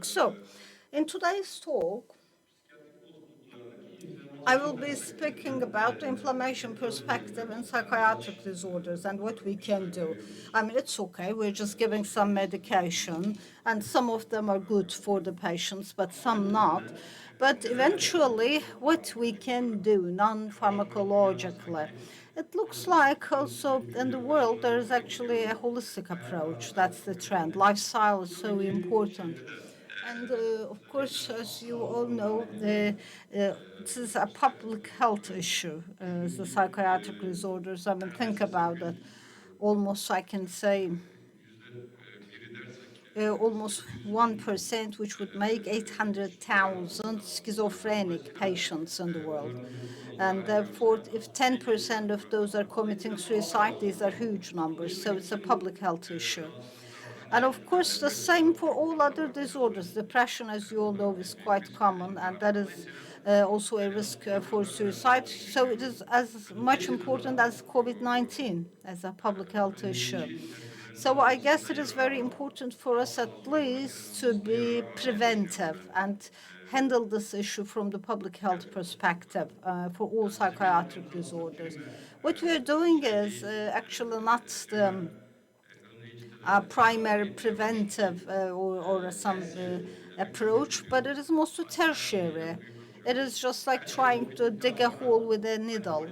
So, in today's talk, I will be speaking about the inflammation perspective in psychiatric disorders and what we can do. I mean, it's okay, we're just giving some medication, and some of them are good for the patients, but some not. But eventually, what we can do non-pharmacologically. It looks like also in the world there is actually a holistic approach. That's the trend. Lifestyle is so important. And of course, as you all know, this is a public health issue, the psychiatric disorders. I mean, think about it. Almost, I can say, almost 1%, which would make 800,000 schizophrenic patients in the world. And therefore, if 10% of those are committing suicide, these are huge numbers. So it's a public health issue. And of course, the same for all other disorders. Depression, as you all know, is quite common, and that is also a risk for suicide. So it is as much important as COVID-19 as a public health issue. So I guess it is very important for us at least to be preventive and handle this issue from the public health perspective for all psychiatric disorders. What we're doing is actually not the primary preventive or some approach, but it is mostly tertiary. It is just like trying to dig a hole with a needle.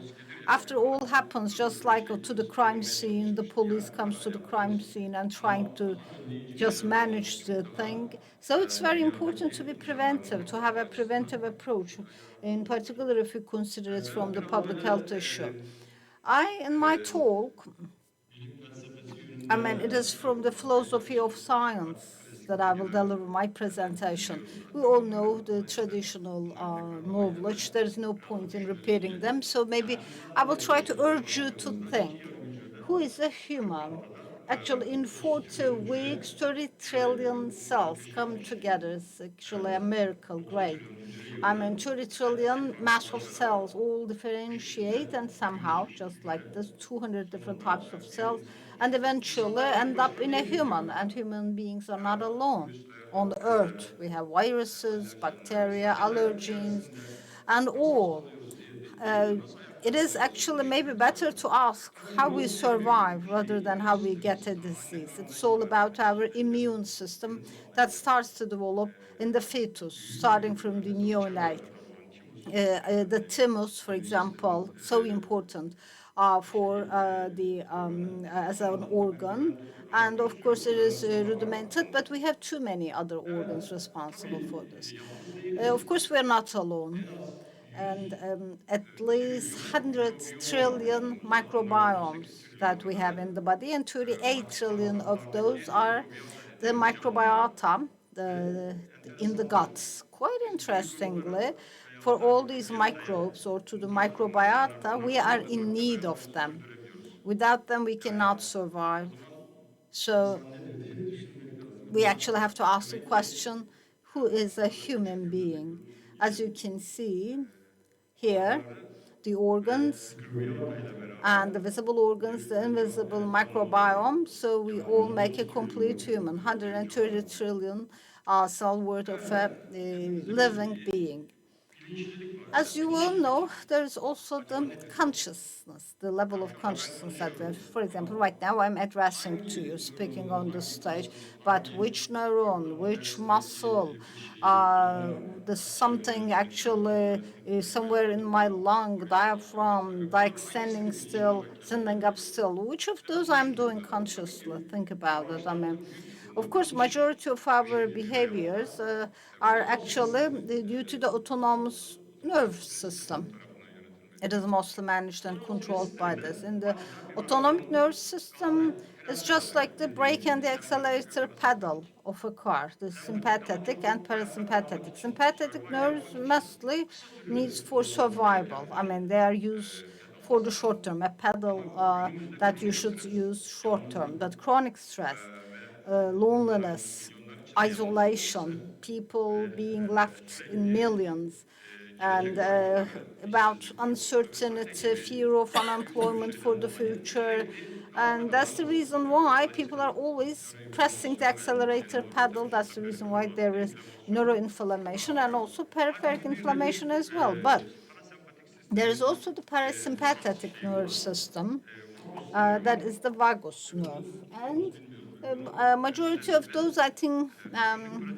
After all happens, just like to the crime scene, the police comes to the crime scene and trying to just manage the thing. So it's very important to be preventive, to have a preventive approach, in particular if you consider it from the public health issue. In my talk, I mean, it is from the philosophy of science that I will deliver my presentation. We all know the traditional knowledge. There is no point in repeating them. So maybe I will try to urge you to think. Who is a human? Actually, in 40 weeks, 30 trillion cells come together. It's actually a miracle, great. I mean, 30 trillion mass of cells all differentiate and somehow, just like this, 200 different types of cells, and eventually end up in a human. And human beings are not alone. On the earth, we have viruses, bacteria, allergens, and all. Uh, it is actually maybe better to ask how we survive rather than how we get a disease. It's all about our immune system that starts to develop in the fetus, starting from the neonate. The thymus, for example, so important for as an organ. And of course, it is rudimented, but we have too many other organs responsible for this. Of course, we're not alone, and at least 100 trillion microbiomes that we have in the body, and 38 trillion of those are the microbiota in the guts. Quite interestingly, for all these microbes or to the microbiota, we are in need of them. Without them, we cannot survive. So we actually have to ask the question, who is a human being? As you can see, here, the organs and the visible organs, the invisible microbiome. So we all make a complete human, 130 trillion cell worth of a living being. As you all know, there's also the consciousness, the level of consciousness that we have. For example, right now I'm addressing to you, speaking on the stage, but which neuron, which muscle, there's something actually somewhere in my lung, diaphragm, like standing up still. Which of those I'm doing consciously? Think about it. I mean, of course, majority of our behaviors are actually due to the autonomous nerve system. It is mostly managed and controlled by this. In the autonomic nerve system, it's just like the brake and the accelerator pedal of a car, the sympathetic and parasympathetic. Sympathetic nerves mostly needs for survival. I mean, they are used for the short term, a pedal that you should use short term. But chronic stress, loneliness, isolation, people being left in millions, and about uncertainty, fear of unemployment for the future, And that's the reason why people are always pressing the accelerator pedal. That's the reason why there is neuroinflammation and also peripheric inflammation as well. But there is also the parasympathetic nervous system, that is the vagus nerve. And a majority of those, I think,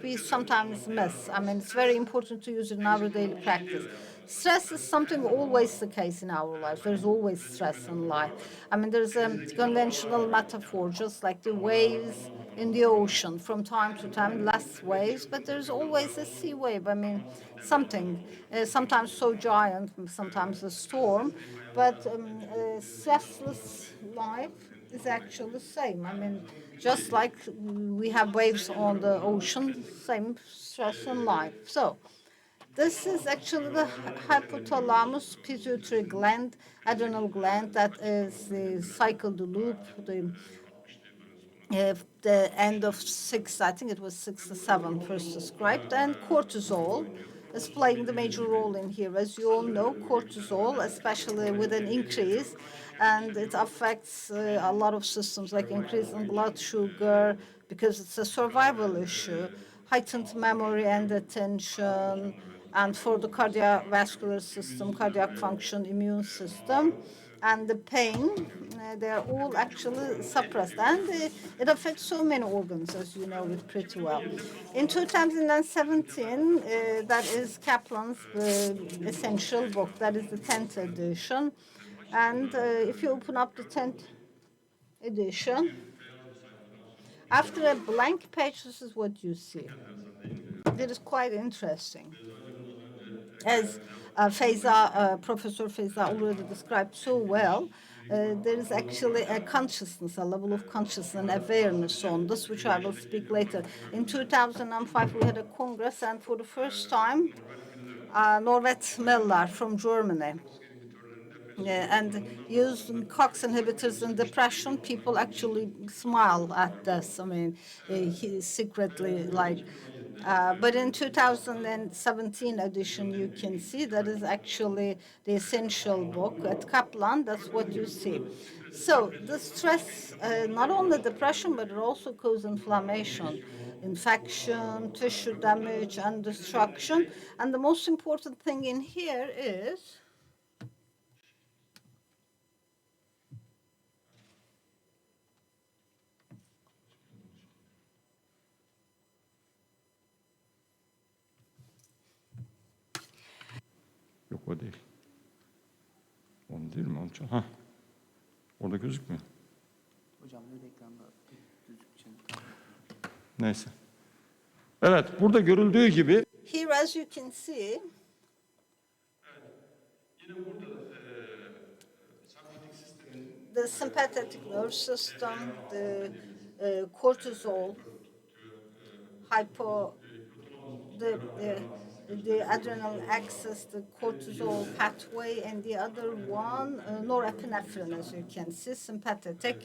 we sometimes miss. I mean, it's very important to use it in our daily practice. Stress is something always the case in our lives. There's always stress in life. I mean, there's a conventional metaphor, just like the waves in the ocean. From time to time, less waves, but there's always a sea wave. I mean, something, sometimes so giant, sometimes a storm, but stressless life is actually the same. I mean, just like we have waves on the ocean, same stress in life. So this is actually the hypothalamus pituitary gland, adrenal gland, that is the cycle, the loop, the end of six, I think it was 6 or 7 first described, and cortisol is playing the major role in here. As you all know, cortisol, especially with an increase, and it affects a lot of systems, like increase in blood sugar, because it's a survival issue, heightened memory and attention, and for the cardiovascular system, cardiac function, immune system, and the pain, they are all actually suppressed. And it affects so many organs, as you know it pretty well. In 2017, that is Kaplan's essential book, that is the 10th edition. And if you open up the 10th edition, after a blank page, this is what you see. It is quite interesting. As Professor Feyza already described so well, there is actually a consciousness, a level of consciousness and awareness on this, which I will speak later. In 2005, we had a congress, and for the first time, Norbert Meller from Germany, and using COX inhibitors in depression, people actually smile at this. I mean, he secretly like. But in 2017 edition, you can see that is actually the essential book at Kaplan. That's what you see. So the stress, not only depression, but it also causes inflammation, infection, tissue damage, and destruction. And the most important thing in here is Yok o değil. Onu değil mi? Onu ha. Orada gözükmüyor. Hocam ne ekranda gözükeceğini. Neyse. Evet, burada görüldüğü gibi here, as you can see, the sympathetic nerve system, the cortisol, hypo, the adrenal axis, the cortisol pathway, and the other one, norepinephrine, as you can see, sympathetic.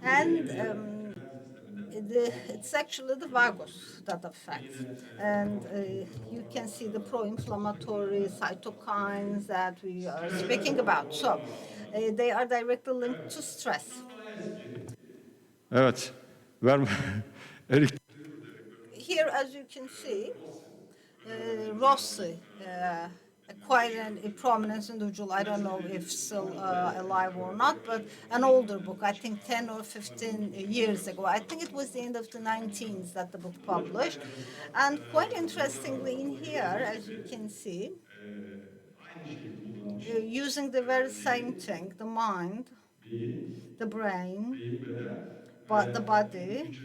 And it's actually the vagus that affects. And you can see the pro-inflammatory cytokines that we are speaking about. So they are directly linked to stress. evet. Verme. Erik Here, as you can see, Rossi, quite a prominent individual. I don't know if still alive or not, but an older book, I think 10 or 15 years ago. I think it was the end of the 19s that the book published. And quite interestingly in here, as you can see, using the very same thing, the mind, the brain, but the body,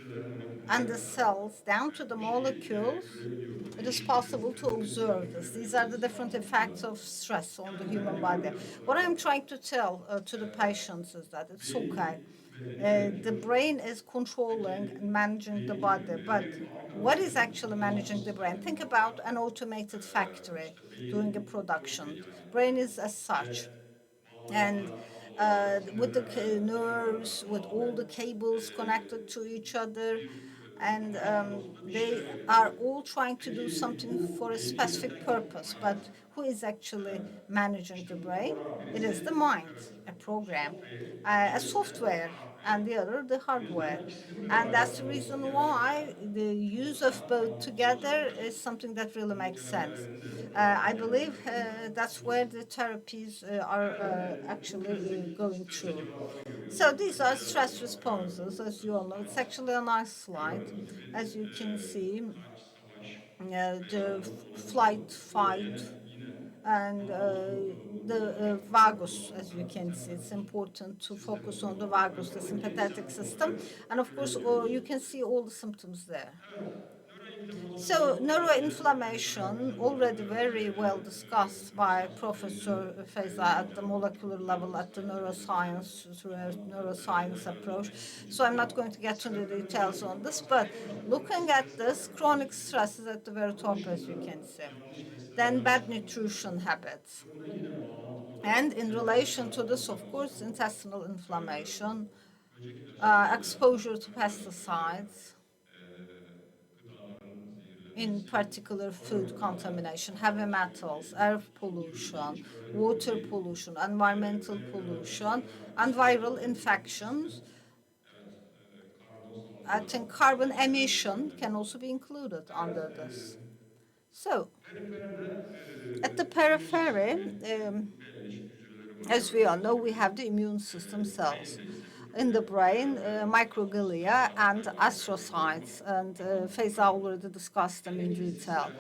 and the cells down to the molecules, it is possible to observe this. These are the different effects of stress on the human body. What I'm trying to tell to the patients is that it's okay. The brain is controlling and managing the body, but what is actually managing the brain? Think about an automated factory doing a production. Brain is as such. And with the nerves, with all the cables connected to each other, and they are all trying to do something for a specific purpose. But who is actually managing the brain? It is the mind, a program, a software, and the other the hardware. And that's the reason why the use of both together is something that really makes sense. I believe that's where the therapies are actually going through. So these are stress responses, as you all know. It's actually a nice slide. As you can see, the flight, fight, and the vagus, as you can see. It's important to focus on the vagus, the sympathetic system. And of course, you can see all the symptoms there. So neuroinflammation, already very well discussed by Professor Feyza at the molecular level, at the neuroscience, through a neuroscience approach. So I'm not going to get into the details on this, but looking at this, chronic stress is at the very top, as you can see. Then bad nutrition habits. And in relation to this, of course, intestinal inflammation, exposure to pesticides, in particular food contamination, heavy metals, air pollution, water pollution, environmental pollution, and viral infections. I think carbon emission can also be included under this. So, at the periphery, as we all know, we have the immune system cells. In the brain, microglia and astrocytes, and Feyza already discussed them in detail.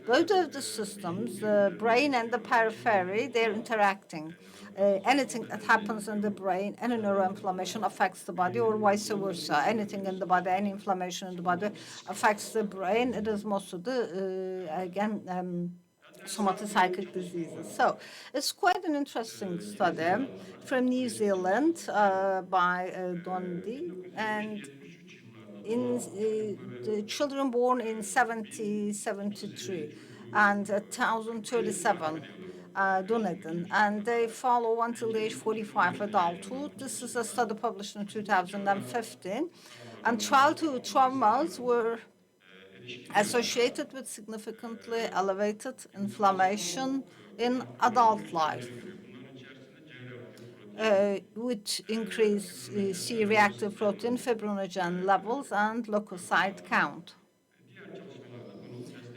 Both of the systems, the brain and the periphery, they're interacting. Anything that happens in the brain, any neuroinflammation affects the body, or vice versa. Anything in the body, any inflammation in the body affects the brain. It is most of the, again, somatopsychic diseases. So it's quite an interesting study from New Zealand by Dundee, and in the children born in 1973 and 1037 Dunedin, and they follow until age 45 adulthood. This is a study published in 2015, and childhood traumas were associated with significantly elevated inflammation in adult life, with increased C-reactive protein, fibrinogen levels, and leukocyte count.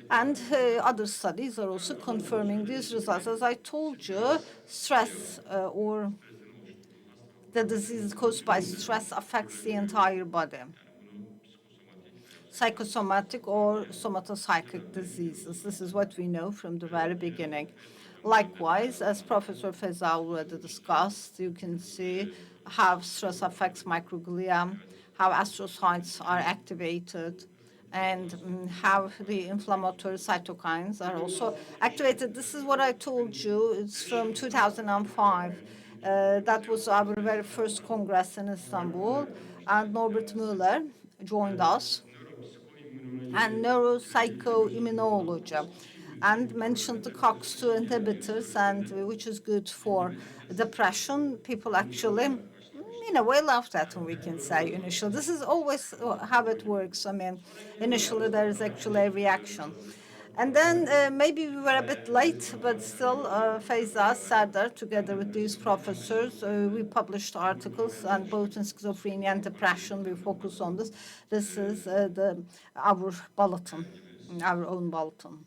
And other studies are also confirming these results. As I told you, stress or the disease caused by stress affects the entire body. Psychosomatic or somatopsychic diseases. This is what we know from the very beginning. Likewise, as Professor Feyza already discussed, you can see how stress affects microglia, how astrocytes are activated, and how the inflammatory cytokines are also activated. This is what I told you. It's from 2005. That was our very first congress in Istanbul, and Norbert Müller joined us, and neuropsychoimmunology, and mentioned the COX-2 inhibitors, and which is good for depression. People actually, in a way, loved that, and we can say initially. This is always how it works. I mean, initially there is actually a reaction. And then maybe we were a bit late, but still, Feyza, Sardar, together with these professors, we published articles, and both in schizophrenia and depression, we focus on this. This is our bulletin, our own bulletin.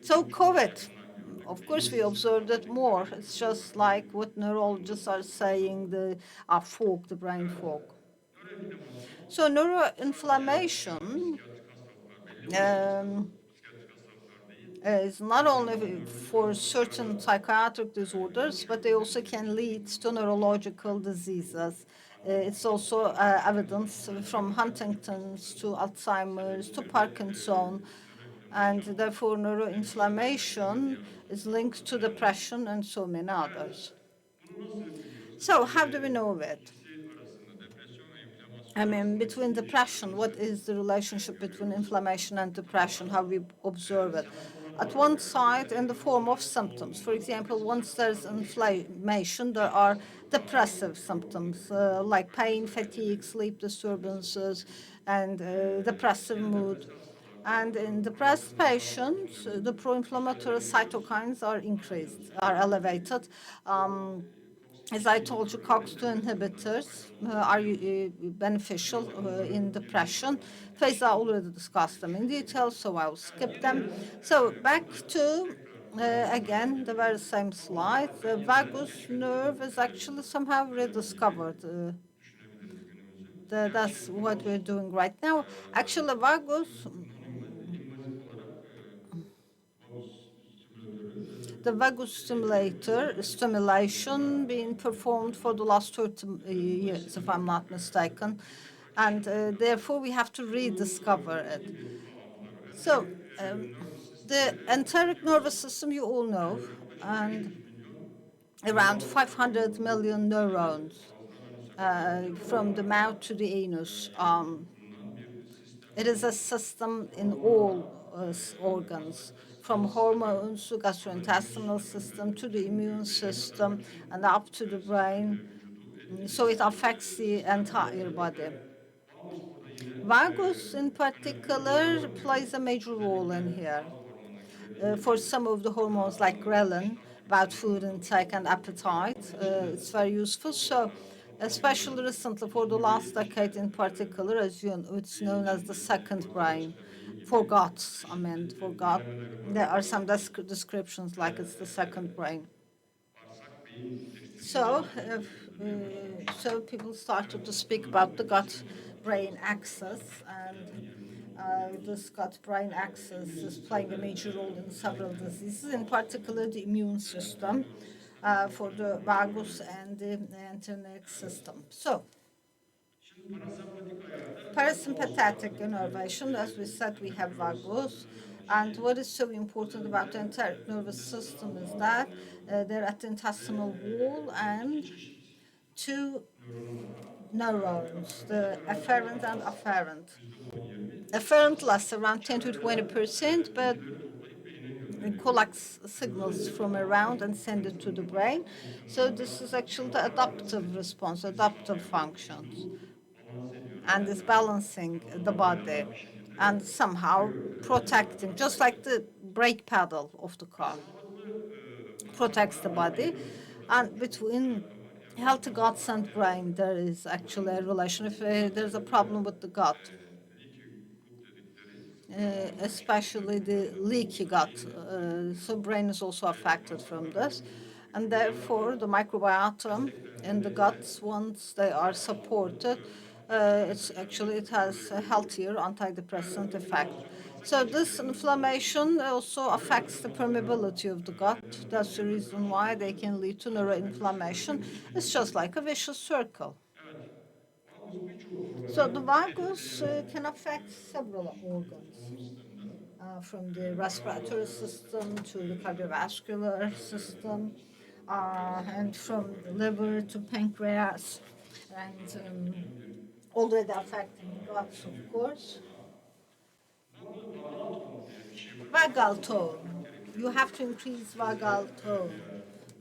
So COVID, of course, we observed it more. It's just like what neurologists are saying, the fog, the brain fog. So neuroinflammation is not only for certain psychiatric disorders, but they also can lead to neurological diseases. It's also evidence from Huntington's to Alzheimer's to Parkinson, and therefore neuroinflammation is linked to depression and so many others. So how do we know it? I mean, between depression, what is the relationship between inflammation and depression, how we observe it? At one side, in the form of symptoms. For example, once there's inflammation, there are depressive symptoms like pain, fatigue, sleep disturbances, and depressive mood. And in depressed patients, the pro-inflammatory cytokines are increased, are elevated. As I told you, COX-2 inhibitors are beneficial in depression. Faiza already discussed them in detail, so I will skip them. So back to, again, the very same slide. The vagus nerve is actually somehow rediscovered. That's what we're doing right now. Actually, vagus, the vagus stimulation being performed for the last 30 years, if I'm not mistaken. And therefore, we have to rediscover it. So the enteric nervous system, you all know, and around 500 million neurons from the mouth to the anus. It is a system in all organs, from hormones to gastrointestinal system to the immune system and up to the brain. So it affects the entire body. Vagus, in particular, plays a major role in here. For some of the hormones like ghrelin, about food intake and appetite, it's very useful. So, especially recently, for the last decade in particular, as you know, it's known as the second brain. For guts, I meant for gut. There are some descriptions like it's the second brain. So people started to speak about the gut-brain axis, and this gut-brain axis is playing a major role in several diseases, in particular the immune system, for the vagus and the enteric system. So, parasympathetic innervation, as we said, we have vagus. And what is so important about the enteric nervous system is that they're at the intestinal wall and two neurons, the afferent and afferent. Afferent lasts around 10 to 20%, but it collects signals from around and send it to the brain. So this is actually the adaptive response, adaptive functions, and is balancing the body and somehow protecting, just like the brake pedal of the car protects the body. And between healthy guts and brain, there is actually a relation. If there's a problem with the gut, especially the leaky gut, so brain is also affected from this. And therefore, the microbiome in the guts, once they are supported, it has a healthier antidepressant effect. So this inflammation also affects the permeability of the gut. That's the reason why they can lead to neuroinflammation. It's just like a vicious circle. So the vagus can affect several organs, from the respiratory system to the cardiovascular system, and from the liver to pancreas, and already affecting guts, of course. Vagal tone. You have to increase vagal tone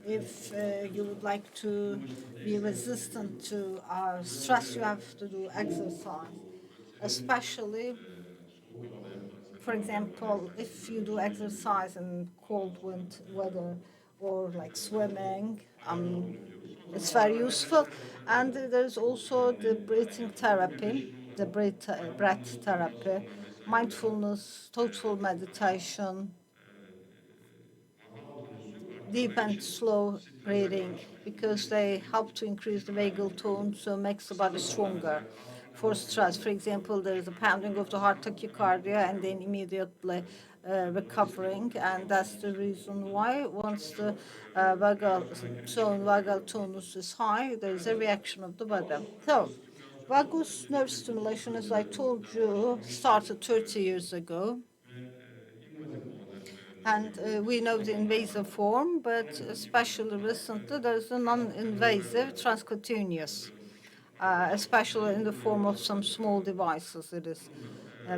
if you would like to be resistant to stress. You have to do exercise, especially, for example, if you do exercise in cold weather or like swimming, it's very useful. And there's also the breathing therapy, the breath therapy, mindfulness, thoughtful meditation, deep and slow breathing, because they help to increase the vagal tone, so it makes the body stronger for stress. For example, there is a pounding of the heart, tachycardia, and then immediately recovering, and that's the reason why once the vagal tonus is high, there is a reaction of the body. So, vagus nerve stimulation, as I told you, started 30 years ago. And we know the invasive form, but especially recently there's a non-invasive transcutaneous, especially in the form of some small devices. It is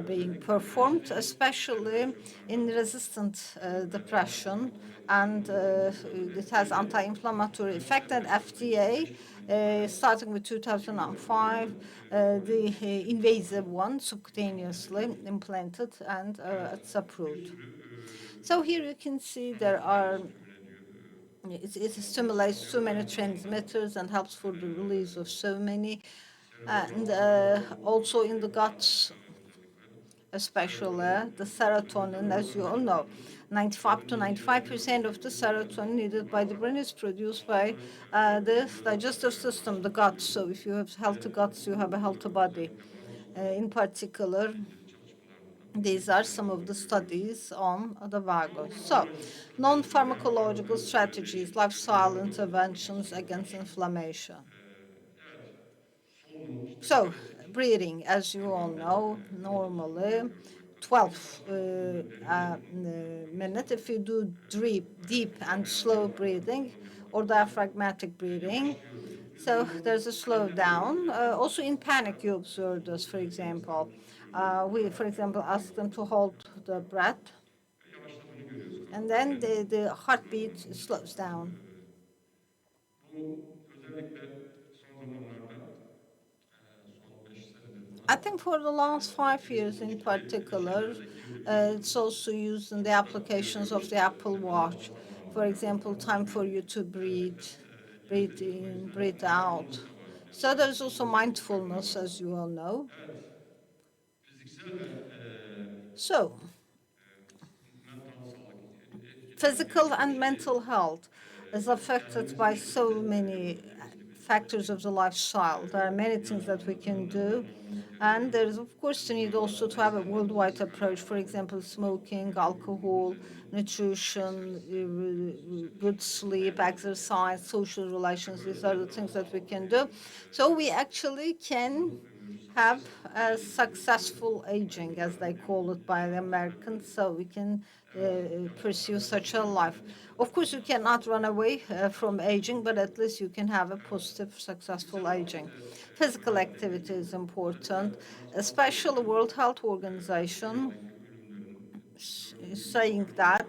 being performed, especially in resistant depression, and it has anti-inflammatory effect. And FDA, starting with 2005, the invasive one, subcutaneously implanted, and it's approved. So here you can see there are, it stimulates so many transmitters and helps for the release of so many, and also in the guts, especially the serotonin, as you all know. 95 to 95% of the serotonin needed by the brain is produced by the digestive system, the gut. So if you have healthy guts, you have a healthy body. In particular, these are some of the studies on the vagus. So, non-pharmacological strategies, lifestyle interventions against inflammation. So, breathing, as you all know, normally 12 minutes. If you do deep and slow breathing or diaphragmatic breathing, so there's a slowdown. Also in panic, you observe this, for example. We, for example, ask them to hold the breath, and then the heartbeat slows down. I think for the last 5 years in particular, it's also used in the applications of the Apple Watch. For example, time for you to breathe, breathe in, breathe out. So there's also mindfulness, as you all know. So, physical and mental health is affected by so many factors of the lifestyle. There are many things that we can do. And there is, of course, the need also to have a worldwide approach. For example, smoking, alcohol, nutrition, good sleep, exercise, social relations. These are the things that we can do. So we actually can have a successful aging, as they call it by the Americans, so we can pursue such a life. Of course, you cannot run away from aging, but at least you can have a positive, successful aging. Physical activity is important, especially the World Health Organization is saying that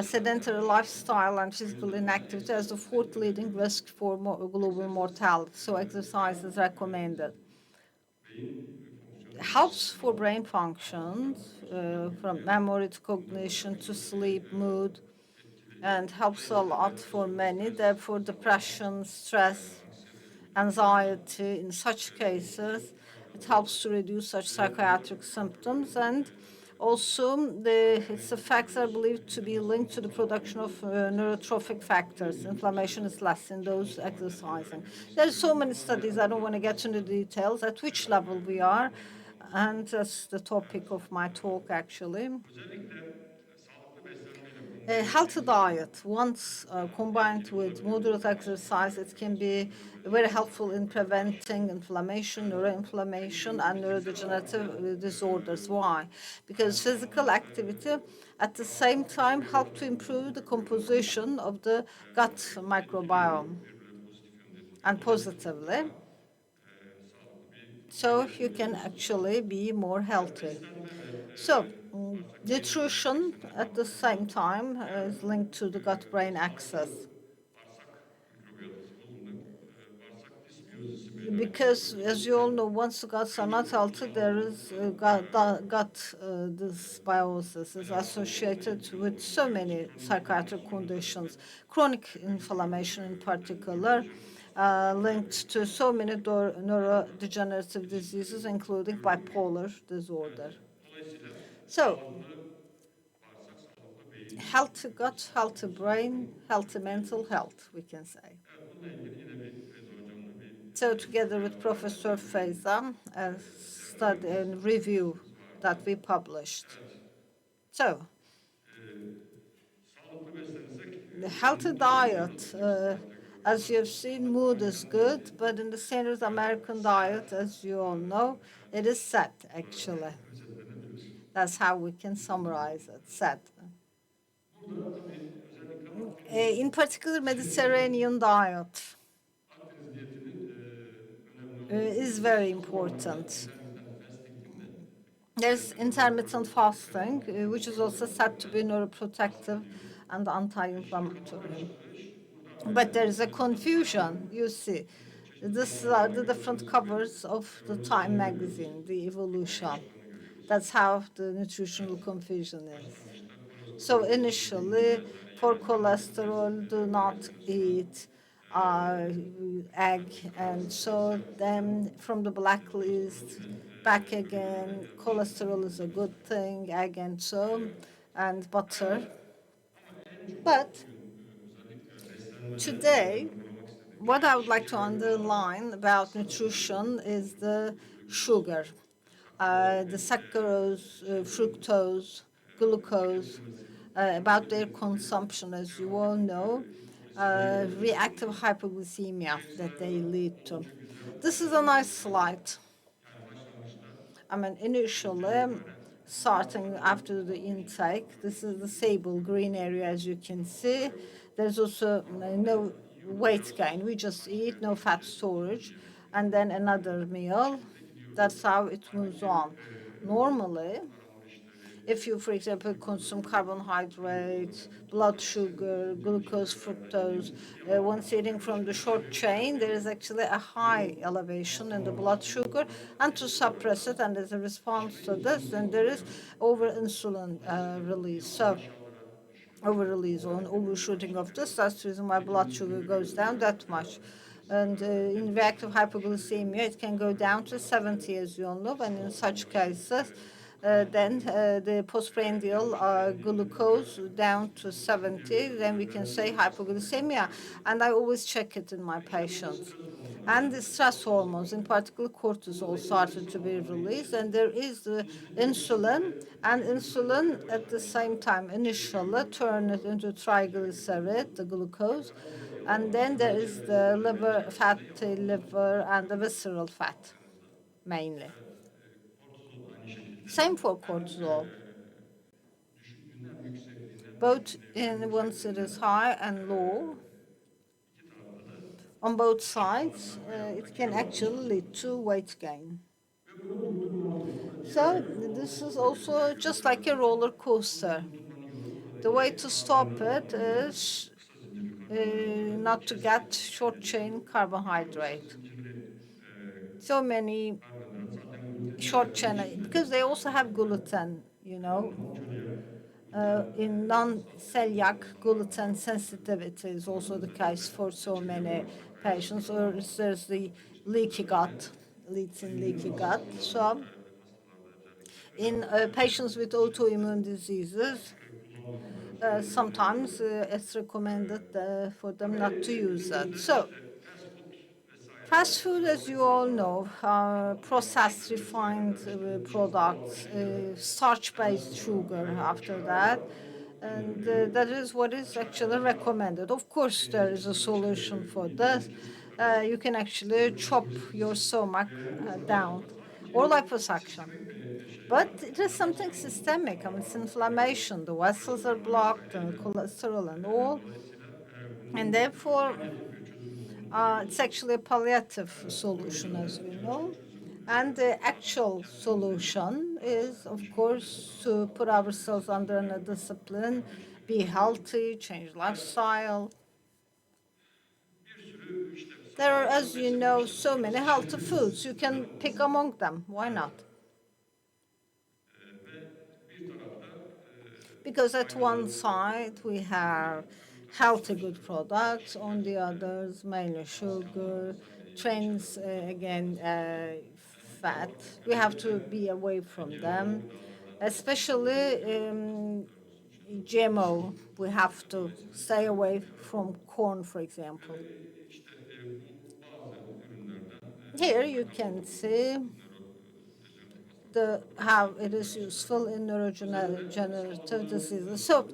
sedentary lifestyle and physical inactivity is the fourth leading risk for global mortality, so exercise is recommended. Helps for brain functions, from memory to cognition to sleep, mood, and helps a lot for many. Therefore, depression, stress, anxiety, in such cases, it helps to reduce such psychiatric symptoms. And also, its effects are believed to be linked to the production of neurotrophic factors. Inflammation is less in those exercising. There are so many studies, I don't want to get into the details, at which level we are. And that's the topic of my talk, actually. A healthy diet, once combined with moderate exercise, it can be very helpful in preventing inflammation, neuroinflammation, and neurodegenerative disorders. Why? Because physical activity at the same time helps to improve the composition of the gut microbiome, and positively. So you can actually be more healthy. So, nutrition at the same time is linked to the gut-brain axis. Because, as you all know, once the guts are not healthy, there is gut dysbiosis is associated with so many psychiatric conditions, chronic inflammation in particular, linked to so many neurodegenerative diseases, including bipolar disorder. So, healthy gut, healthy brain, healthy mental health, we can say. So together with Professor Feyza, a study and review that we published. So, the healthy diet, as you have seen, mood is good, but in the standard American diet, as you all know, it is sad, actually. That's how we can summarize it, sad. In particular, Mediterranean diet is very important. There's intermittent fasting, which is also said to be neuroprotective and anti-inflammatory. But there is a confusion, you see. These are the different covers of the Time magazine, the evolution. That's how the nutritional confusion is. So initially, for cholesterol, do not eat egg, and so then from the blacklist back again, cholesterol is a good thing, egg and so, and butter. But today, what I would like to underline about nutrition is the sugar, the saccharose, fructose, glucose, about their consumption, as you all know, reactive hypoglycemia that they lead to. This is a nice slide. I mean, initially, starting after the intake, this is the sable green area, as you can see. There's also no weight gain. We just eat, no fat storage, and then another meal. That's how it moves on. Normally, if you, for example, consume carbohydrates, blood sugar, glucose, fructose, once eating from the short chain, there is actually a high elevation in the blood sugar, and to suppress it, and as a response to this, then there is over insulin release. So over-release or an overshooting of this. That's the reason why blood sugar goes down that much. And in reactive hypoglycemia, it can go down to 70, as you all know, and in such cases, then the postprandial glucose down to 70, then we can say hypoglycemia. And I always check it in my patients. And the stress hormones, in particular cortisol, started to be released, and there is the insulin, and insulin at the same time initially turn it into triglyceride, the glucose, and then there is the liver, fatty liver, and the visceral fat, mainly. Same for cortisol. Both in once it is high and low, on both sides, it can actually lead to weight gain. So this is also just like a roller coaster. The way to stop it is not to get short chain carbohydrate. So many short chain, because they also have gluten, you know. In non-celiac, gluten sensitivity is also the case for so many patients, or there's the leaky gut, leads in leaky gut. So in patients with autoimmune diseases, sometimes it's recommended for them not to use that. So fast food, as you all know, processed refined products, starch-based sugar after that, and that is what is actually recommended. Of course, there is a solution for this. You can actually chop your stomach down, or liposuction. But it is something systemic. I mean, it's inflammation. The vessels are blocked, and cholesterol and all. And therefore, it's actually a palliative solution, as we know. And the actual solution is, of course, to put ourselves under a discipline, be healthy, change lifestyle. There are, as you know, so many healthy foods. You can pick among them. Why not? Because at one side we have healthy good products, on the others mainly sugar, trans again fat. We have to be away from them, especially GMO. We have to stay away from corn, for example. Here you can see how it is useful in neurodegenerative diseases. So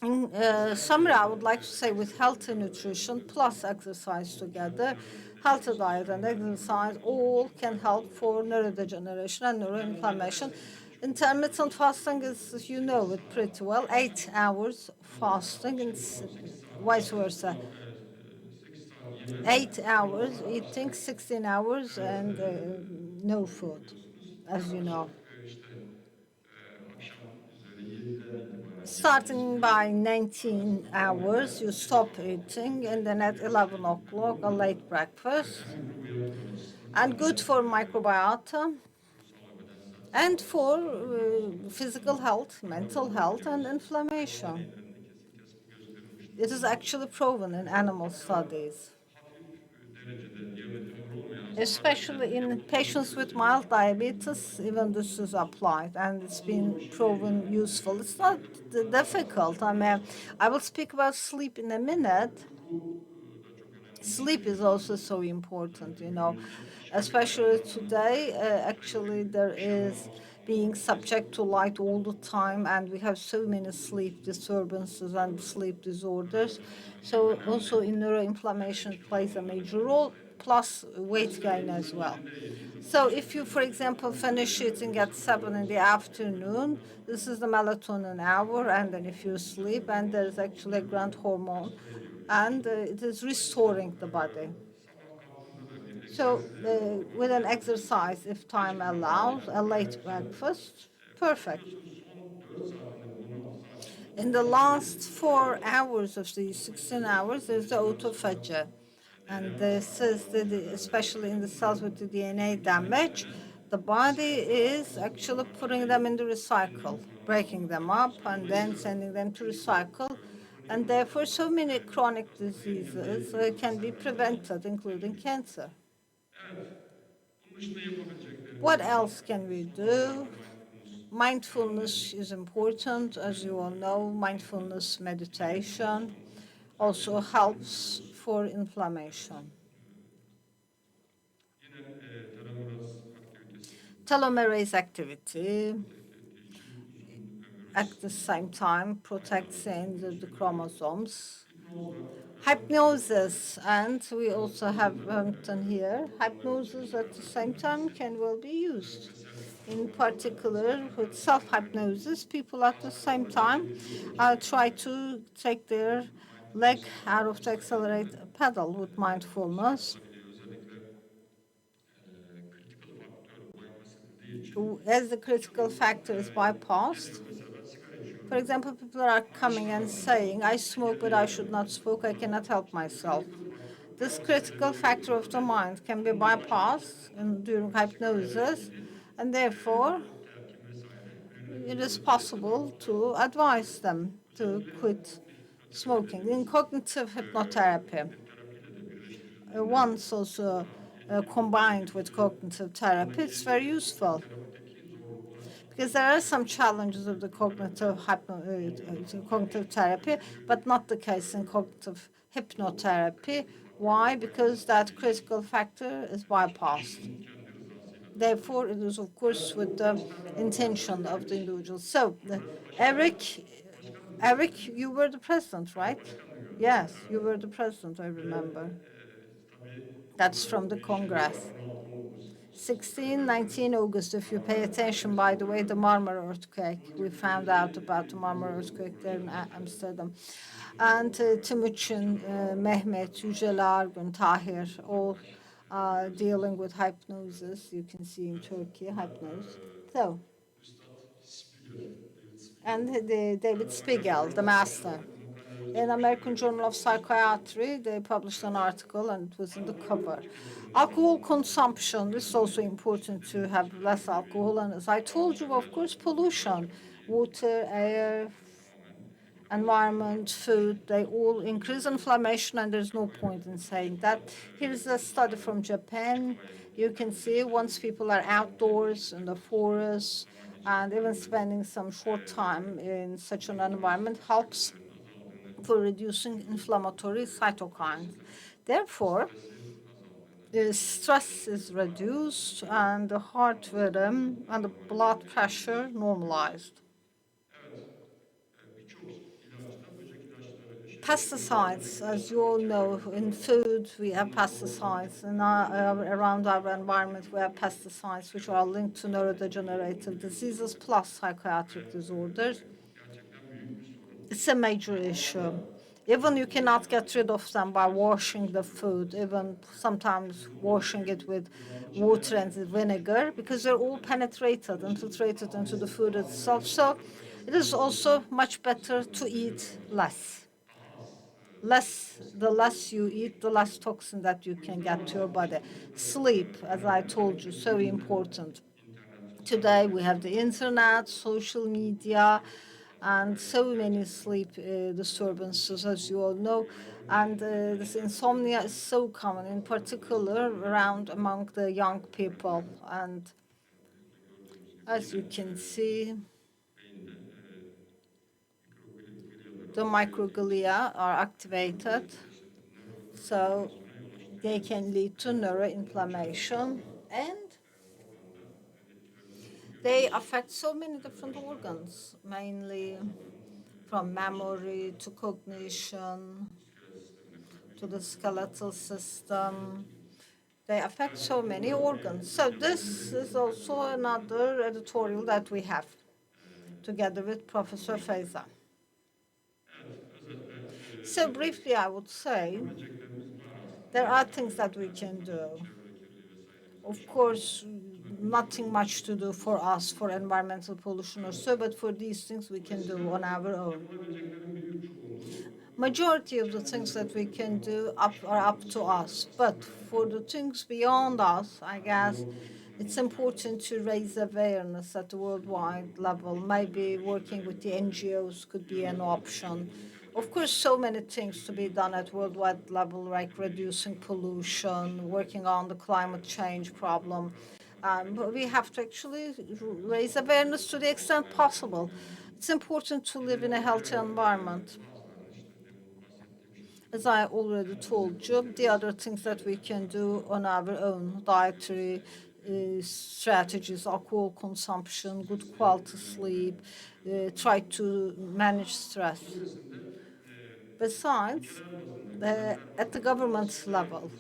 in summary, I would like to say with healthy nutrition plus exercise together, healthy diet and exercise all can help for neurodegeneration and neuroinflammation. Intermittent fasting is, you know it pretty well, 8 hours fasting and vice versa. 8 hours eating, 16 hours and no food, as you know. starting by 19 hours, you stop eating, and then at 11 o'clock, a late breakfast, and good for microbiota and for physical health, mental health, and inflammation. It is actually proven in animal studies, especially in patients with mild diabetes. Even this is applied, and it's been proven useful. It's not difficult. I mean, I will speak about sleep in a minute. Sleep is also so important, especially today. Actually, there is being subject to light all the time, and we have so many sleep disturbances and sleep disorders. So also in neuroinflammation it plays a major role, plus weight gain as well. So if you, for example, finish eating at 7 in the afternoon, this is the melatonin hour, and then if you sleep, and there is actually a growth hormone, and it is restoring the body. So with an exercise, if time allows, a late breakfast, perfect. In the last 4 hours of the 16 hours, there's the autophagy. And this is, especially in the cells with the DNA damage, the body is actually putting them in the recycle, breaking them up, and then sending them to recycle. And therefore, so many chronic diseases can be prevented, including cancer. What else can we do? Mindfulness is important, as you all know. Mindfulness meditation also helps for inflammation. Telomerase activity at the same time protects the chromosomes. Hypnosis, and we also have Hampton here. Hypnosis at the same time can well be used. In particular, with self-hypnosis, people at the same time try to take their leg out of the accelerator pedal with mindfulness. As the critical factor is bypassed, for example, people are coming and saying, I smoke, but I should not smoke, I cannot help myself. This critical factor of the mind can be bypassed during hypnosis, and therefore it is possible to advise them to quit smoking. In cognitive hypnotherapy, once also combined with cognitive therapy, it's very useful. Because there are some challenges of the cognitive therapy, but not the case in cognitive hypnotherapy. Why? Because that critical factor is bypassed. Therefore, it is, of course, with the intention of the individual. So, Eric, you were the president, right? Yes, you were the president, I remember. That's from the Congress. 19 August, if you pay attention, by the way, the Marmara earthquake. We found out about the Marmara earthquake there in Amsterdam. And Timuçin, Mehmet, Yücel Argun, Tahir, all dealing with hypnosis. You can see in Turkey, hypnosis. So, and David Spiegel, the master. In American Journal of Psychiatry, they published an article, and it was in the cover. Alcohol consumption, this is also important to have less alcohol. And as I told you, of course, pollution, water, air, environment, food, they all increase inflammation, and there's no point in saying that. Here's a study from Japan. You can see once people are outdoors in the forest, and even spending some short time in such an environment helps for reducing inflammatory cytokines. Therefore, the stress is reduced, and the heart rhythm and the blood pressure normalized. Pesticides, as you all know, in food we have pesticides, and around our environment we have pesticides which are linked to neurodegenerative diseases plus psychiatric disorders. It's a major issue. Even you cannot get rid of them by washing the food, even sometimes washing it with water and vinegar, because they're all penetrated, infiltrated into the food itself. So It is also much better to eat less. The less you eat, the less toxin that you can get to your body. Sleep, as I told you, so important. Today we have the internet, social media, and so many sleep disturbances, as you all know. And this insomnia is so common, in particular around among the young people. And as you can see, the microglia are activated, so they can lead to neuroinflammation, and they affect so many different organs, mainly from memory to cognition to the skeletal system. They affect so many organs. So this is also another editorial that we have together with Professor Feyza. So briefly, I would say there are things that we can do. Of course, nothing much to do for us, for environmental pollution or so, but for these things we can do on our own. Majority of the things that we can do are up to us, but for the things beyond us, I guess it's important to raise awareness at the worldwide level. Maybe working with the NGOs could be an option. Of course, so many things to be done at worldwide level, like reducing pollution, working on the climate change problem. But we have to actually raise awareness to the extent possible. It's important to live in a healthy environment. As I already told you, the other things that we can do on our own, dietary strategies, alcohol consumption, good quality sleep, try to manage stress. Besides, at the government level,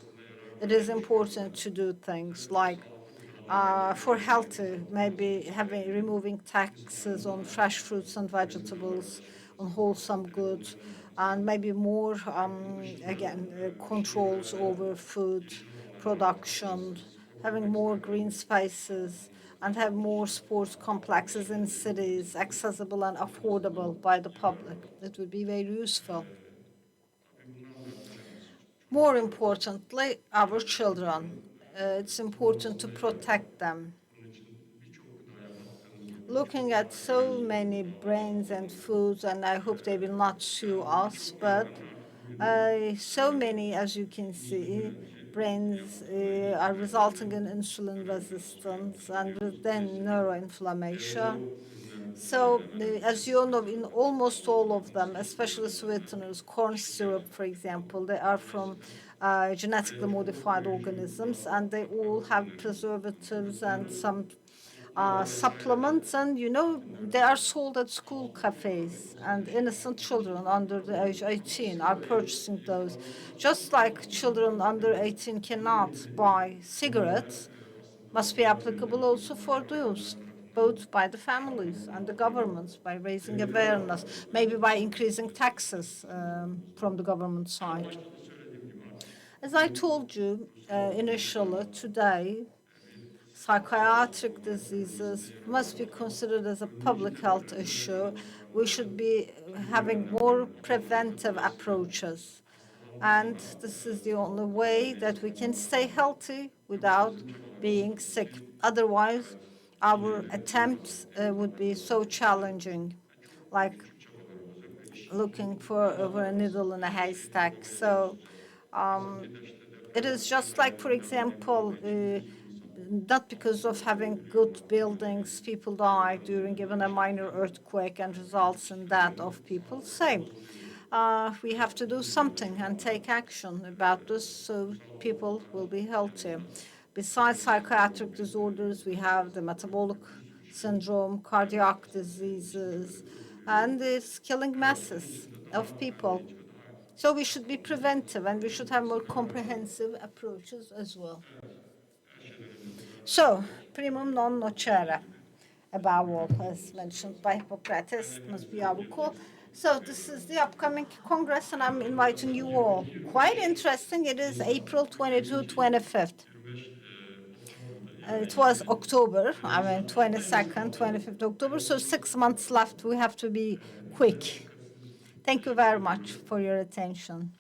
it is important to do things like for healthy, maybe removing taxes on fresh fruits and vegetables, on wholesome goods, and maybe more, controls over food production, having more green spaces, and have more sports complexes in cities, accessible and affordable by the public. It would be very useful. More importantly, our children. It's important to protect them. Looking at so many brands and foods, and I hope they will not sue us, but so many, as you can see, brands are resulting in insulin resistance and then neuroinflammation. So, as you all know, in almost all of them, especially sweeteners, corn syrup, for example, they are from genetically modified organisms, and they all have preservatives and some supplements, and they are sold at school cafes, and innocent children under the age 18 are purchasing those. Just like children under 18 cannot buy cigarettes, must be applicable also for those, both by the families and the governments, by raising awareness, maybe by increasing taxes from the government side. As I told you initially, today, psychiatric diseases must be considered as a public health issue. We should be having more preventive approaches. And this is the only way that we can stay healthy without being sick. Otherwise, our attempts would be so challenging, like looking for a needle in a haystack. So it is just like, for example, not because of having good buildings, people die during even a minor earthquake and results in death of people. Same. We have to do something and take action about this so people will be healthy. Besides psychiatric disorders, we have the metabolic syndrome, cardiac diseases, and it's killing masses of people. So we should be preventive, and we should have more comprehensive approaches as well. So, primum non nocere, above all, as mentioned by Hippocrates, must be our call. So this is the upcoming Congress, and I'm inviting you all. Quite interesting. It is April 22, 25th. It was October, 22nd, 25th October, so 6 months left. We have to be quick. Thank you very much for your attention.